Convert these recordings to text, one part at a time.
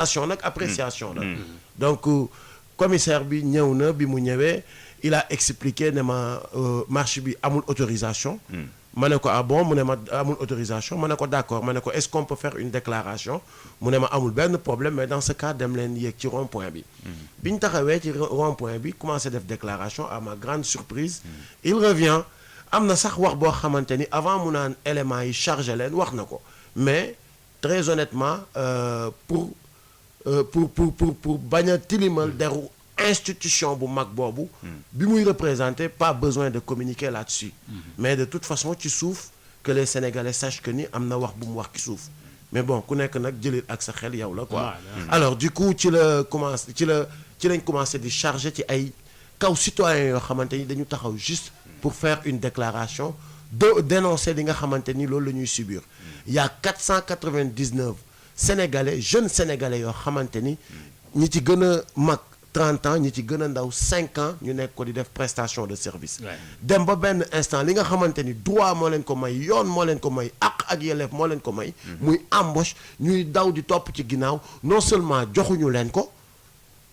appréciation la donc commissaire bi ñëw na bi mu ñëwee il a expliqué ne ma marché bi amul autorisation ma ne ko ah bon mu ne ma amul autorisation ma ne ko d'accord ma ne ko est-ce qu'on peut faire une déclaration mu ne ma amul benn problème mais dans ce cas dem leen yéeg ci rond-point bi bi ñu taxawee ci rond-point bi commencé def déclaration à ma grande surprise il revient am na sax wax boo xamante ni avant mu naan éléments yi chargé leen wax na ko mais très honnêtement pour bañ a tilimal deru institution bu mag boobu bi muy représenter pas besoin de communiquer là-dessus mais de toute façon ci suuf que les Sénégalais sachent que ni am na wax bu mu wax ci suuf mais bon ku nekk nag jëlit ak sa xel yow la quoi alors du coup ci lañ commencé di charger ci ay kaw citoyens yoo xamante ni dañu taxaw juste pour faire une déclaration de dénoncer li nga xamante ni loolu la ñuy subir il y a 499 Sénégalais jeunes Sénégalais yoo xamante ni ñi ci gën a mag 30 ans ñi ci gën a ndaw 5 ans ñu nekk ko di def prestation de service dem ba benn instant li nga xamante ni droit moo leen ko may yoon moo leen ko may ak yelleef moo leen ko may muy embauche ñuy daw di topp ci ginnaaw non seulement joxuñu leen ko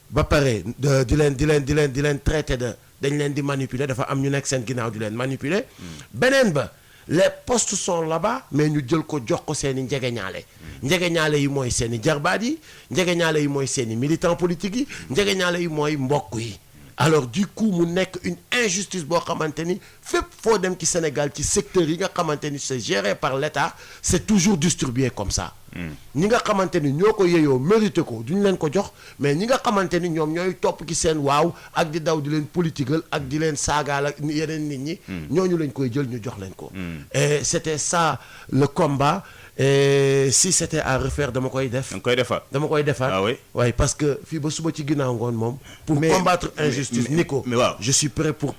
ba pare di leen traité de dañ leen di manipuler dafa am ñu nekk seen ginnaaw di leen manipuler beneen ba les postes sont là-bas mais ñu jël ko jox ko seen i njegeñaale yi mooy seen i jarbaat yi njegeñaale yi mooy seen i militants politiques yi njegeñaale yi mooy mbokk yi alors du coup mu nekk une injustice boo xamante ni fépp foo dem ci Sénégal ci secteur yi nga xamante ni c'est géré par l'État c'est toujours distribué comme ça ñi nga xamante ni ñoo ko yeyoo mérité ko duñ leen ko jox mais ñi nga xamante ni ñoom ñooy topp ci seen waaw ak di daw di leen politigal ak di leen saagaal ak yeneen nit ñi ñooñu lañ koy jël ñu jox leen ko et c'était ça le combat et si c'était à refaire dama koy def dama koy defaat ah oui ouais, parce que fii ba suba ci ginnaaw ngoon moom pour combattre injustice Nico je suis prêt pour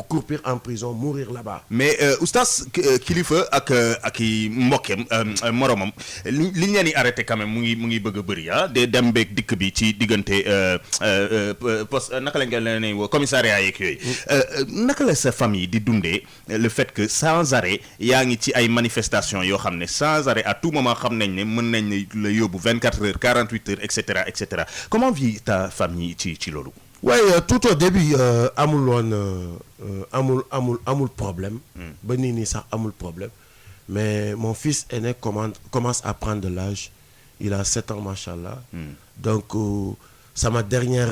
croupir en prison mourir là-bas mais oustaz kilifa ak i mbokkeem moromam li ñu leen di arrêté quand même mu ngi bëgg a bëri de dem beeg dikk bi ci diggante poste naka lañ leen woo commissariat yeeg yooyu naka la sa famille di dundee le fait que sans arrêt yaa ngi ci ay manifestations yoo xam ne sans arrêt à tout moment xam nañ ne mën nañ la yóbbu 24 heures 48 heures et cetera comment vit ta famille ci loolu. Oui, tout au début amul problème ba nii nii sax amul problème mais mon fils aîné commence à prendre de l'âge il a 7 ans machallah donc sama dernière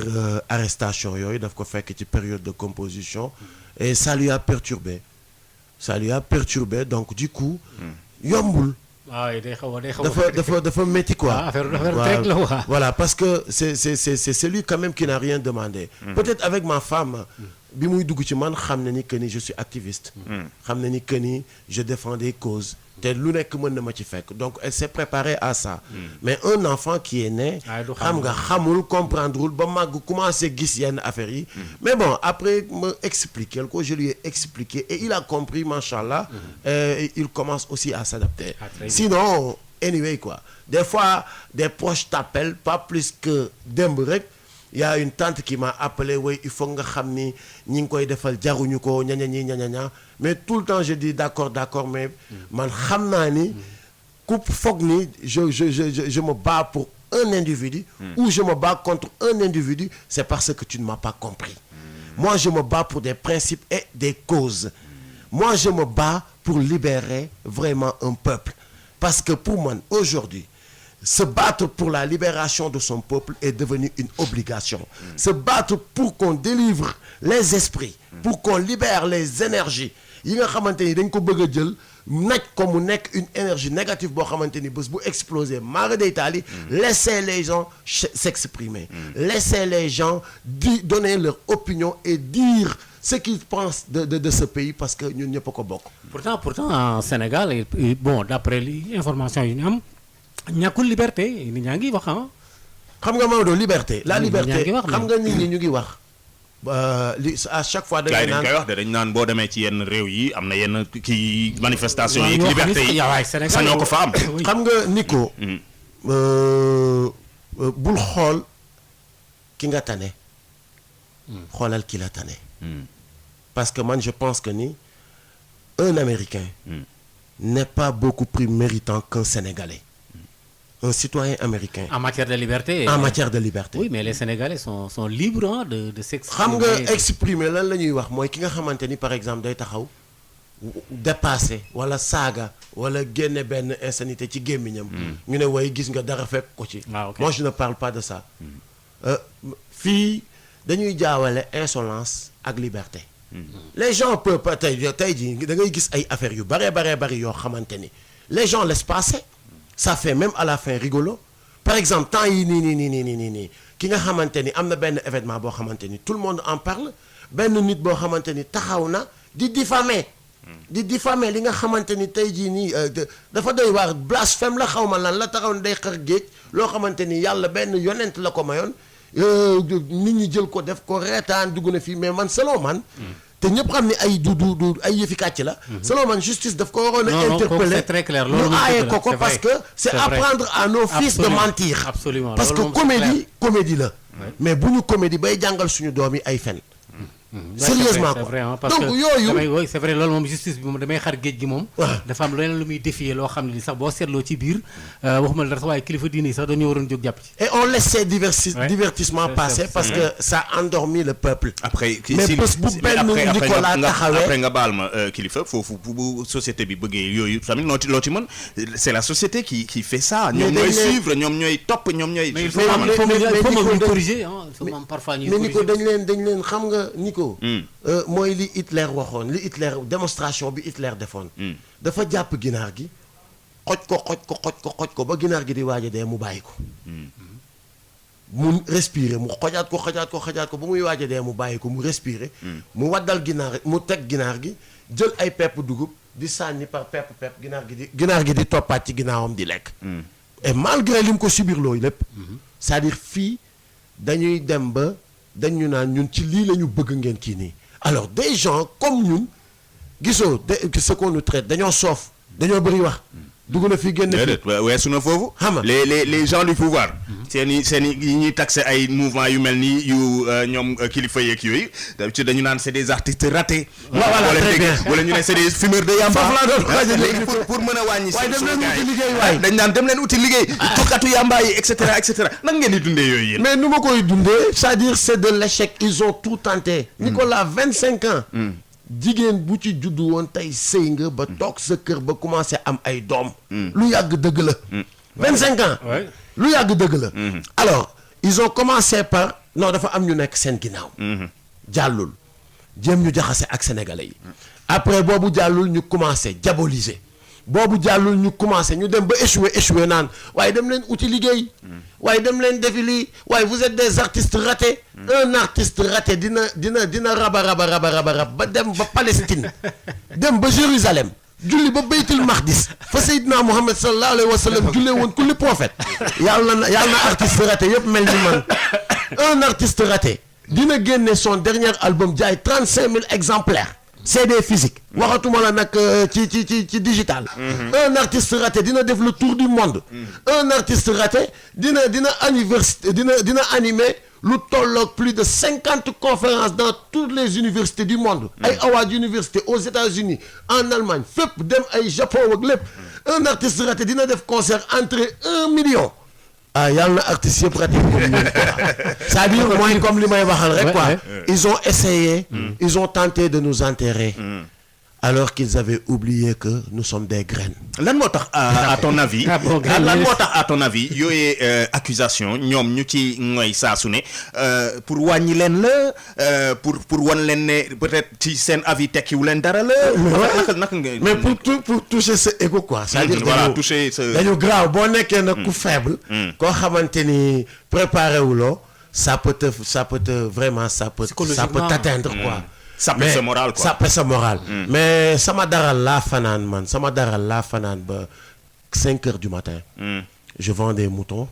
arrestation yooyu daf ko fekk ci période de composition et ça lui a perturbé donc du coup yombul waaw day xaw dafa métti quoi. affaire rek la waa. voilà parce que c'est lui quand même qui n'a rien demandé. Peut-être avec ma femme. bi muy dugg ci man xam na ni que ni je suis activiste. xam na ni que ni je défends des causes. te lu nekk mën na ma ci fekk donc elle s'est préparée à ça. mais un enfant qui est né. xam nga xamul comprendrewul ba màgg commencé gis yenn affaires yi. mais bon après ma expliquer ko je lui ai expliqué et il a compris machallah. Et il commence aussi à s'adapter. Sinon anyway quoi des fois des proches t'appellent pas plus que démb rek. Il y a une tante qui m'a appelé oui il faut nga xam ni ñi ngi koy defal jaruñu ko ña mais tout le temps je dis d'accord mais man xam naa ni ku foog ni je me bats pour un individu ou je me bats contre un individu c'est parce que tu ne m'as pas compris. Moi je me bats pour des principes et des causes. Moi je me bats pour libérer vraiment un peuple parce que pour moi aujourd'hui se battre pour la libération de son peuple est devenu une obligation. Se battre pour qu'on délivre les esprits, pour qu'on libère les énergies yi nga xamante ni dañ ko bëgg a jël naj ko mu nekk une énergie négative boo xamante ni bés bu exploser mare d'Italie, laissez les gens s'exprimer, laissez les gens donner leur opinion et dire ce qu'ils pensent de ce pays parce que ñun ñëpp a ko bokk. Pourtant en Sénégal bon d'après l'information yi ñu am ñàkkul liberté nit ñaa ngi wax xam nga Maodo liberté la liberté xam nga nit ñi ñu ngi wax à chaque fois dañ koy wax dañ naan boo demee ci yenn réew yi am na yenn kii manifestation yi liberté yi sañoo ko fa am xam nga Nico bul xool ki nga tane xoolal ki la tane parce que man je pense que ni un Américain n'est pas beaucoup plus méritant qu'un Sénégalais. un citoyen américain En matière de liberté. en matière de liberté. Oui, mais les Sénégalais sont libres hein, de s'exprimer. xam nga exprimer lan la ñuy wax mooy ki nga xamante ni par exemple day taxaw dépassé wala saaga wala génne benn insanité ci gémmiñam ñu ne way gis nga dara fekk ko ci. Ah, ok. Moi je ne parle pas de ça. Fii dañuy jaawale insolence ak liberté. Les gens peuvent pas tey jii da ngay gis ay affaires yu bari yoo xamante ni les gens laissent passer. Ça fait même à la fin rigolo. Par exemple temps yi nii ki nga xamante ni am na benn événement boo xamante ni tout le monde en parle benn nit boo xamante ni taxaw na di diffamer li nga xamante ni tey jii nii dafa doy waar blasphème la xaw ma lan la taxaw ne day xar géej loo xamante ni yàlla benn yonent la ko mayoon nit ñi jël ko def ko reetaan dugg na fii mais man selon man te ñëpp xam ne ay du ay yëfi kàcc la selon man justice daf ko waroon a interpeller c'est très clair ñu aaye ko parce que c'est apprendre à nos fils de mentir absolument parce que comédie la mais bu ñu comédie bay jàngal suñu doom yi ay fen sérieusement quoi donc yooyu oui c'est vrai loolu moom justice bi moom damay xar géej gi moom dafa am leneen lu muy défier loo xam ne sax boo seetloo ci biir waxuma la dara sax waaye kilifa diine yi sax dañoo waroon jóg jàpp ci et on laisse ces divertissements passer parce que ça endormit le peuple après mais bés bu benn Nicolas taxawee après nga baal ma kilifa foofu bu société bi bëggee yooyu tamit loo ci mën c'est la société qui fait ça ñoom ñooy suivre ñoom ñooy topp ñoom ñooy mais il faut corriger parfois ñuy mais Nico dañ leen xam nga Nico mooy li Hitler waxoon li Hitler démonstration bi Hitler defoon dafa jàpp ginaar gi xoj ko ba ginaar gi di waaj a dee mu bàyyi ko mu respirer mu xojaat ko ba muy waaj a dee mu bàyyi ko mu respirer mu waddal ginaar mu teg ginaar gi jël ay pepp dugub di sànni par pepp ginaar gi di toppaat ci ginnaawam di lekk et malgré li mu ko subir loolu lépp c'est-à-dire fii dañuy dem ba dañu naan ñun ci lii la ñu bëgg ngeen kii nii alors des gens comme ñun gisoo ce qu'on nous traite dañoo soof dañoo bëri wax dugg na fi génn fi weesu na foofu xam nga les gens du pouvoir seen yi ñuy taxé ay mouvement yu mel nii yu ñoom kilifa yeeg yooyu d'habitude dañu naan c'est des artistes ratés voilà très bien wala ñu ne c'est des fumeurs de yamba léegi pour mën a wàññi waaye dem leen uti liggéey waay dañ naan dem leen uti liggéey tukkatu yamba yi et cetera nan ngeen di dundee yooyu yéen mais nu ma koy dundee c'est-à-dire c'est de l'échec ils ont tout tenté Nicolas 25 ans jigéen bu ci juddu woon tey sëy nga ba toog sa kër ba commencé am ay doom lu yàgg dëgg la 25 ans lu yàgg dëgg la alors ils ont commencé par non dafa am ñu nekk seen ginnaaw jàllul jéem ñu jaxase ak sénégalais yi après boobu jàllul ñu commencé diaboliser boobu jàllul ñu commencé ñu dem ba échoué naan waaye dem leen uti liggéey waaye dem leen defi lii waaye vous êtes des artistes ratés un artiste raté dina raba ba dem ba Palestine dem ba Jérusalem julli ba Baytul Maqdis fa Seydina Muhammad sallallahu alayhi wa sallam jullee woon kulli prophète yàlla na artiste raté yëpp mel ni man un artiste raté dina génne son dernier album jaay 35 000 exemplaires CD physique waxatuma la nag ci digital un artiste raté dina def le tour du monde un artiste raté dina animer lu tolloog plus de 50 conférences dans toutes les universités du monde ay Howard University aux États-Unis en Allemagne fépp dem ay Japon ak lépp un artiste raté dina def concert entrée 1 million yàlla na artistes yëpp raté c'est-à-dire mooy comme li may waxal rek quoi ils ont essayé ils ont tenté de nous enterrer alors qu'ils avaient oublié que nous sommes des graines. lan moo tax à ton avis lan moo tax à ton avis yooyu accusation ñoom ñu ci ngoy saa su ne pour wàññi leen la pour wan leen ne peut-être ci seen avis tekkiwu leen dara la. naka nga. mais pour toucher ce égo quoi. c'est-à-dire voilà toucher ce. dañu graaw boo nekkee nag ku faible. koo xamante ni préparé wuloo ça peut vraiment ça peut t'atteindre quoi. sape sa moral quoi sape sa moral mais sama daral laa fanaan ba 5 heures du matin je vends des moutons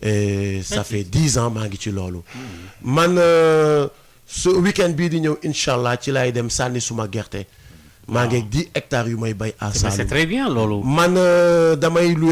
et ça fait 10 ans maa ngi ci loolu man ce week-end bii di ñëw incha allah ci laay dem sànni suma gerte maa ngi 10 hectares yu may bay à Saloum c'est très bien loolu man damay loué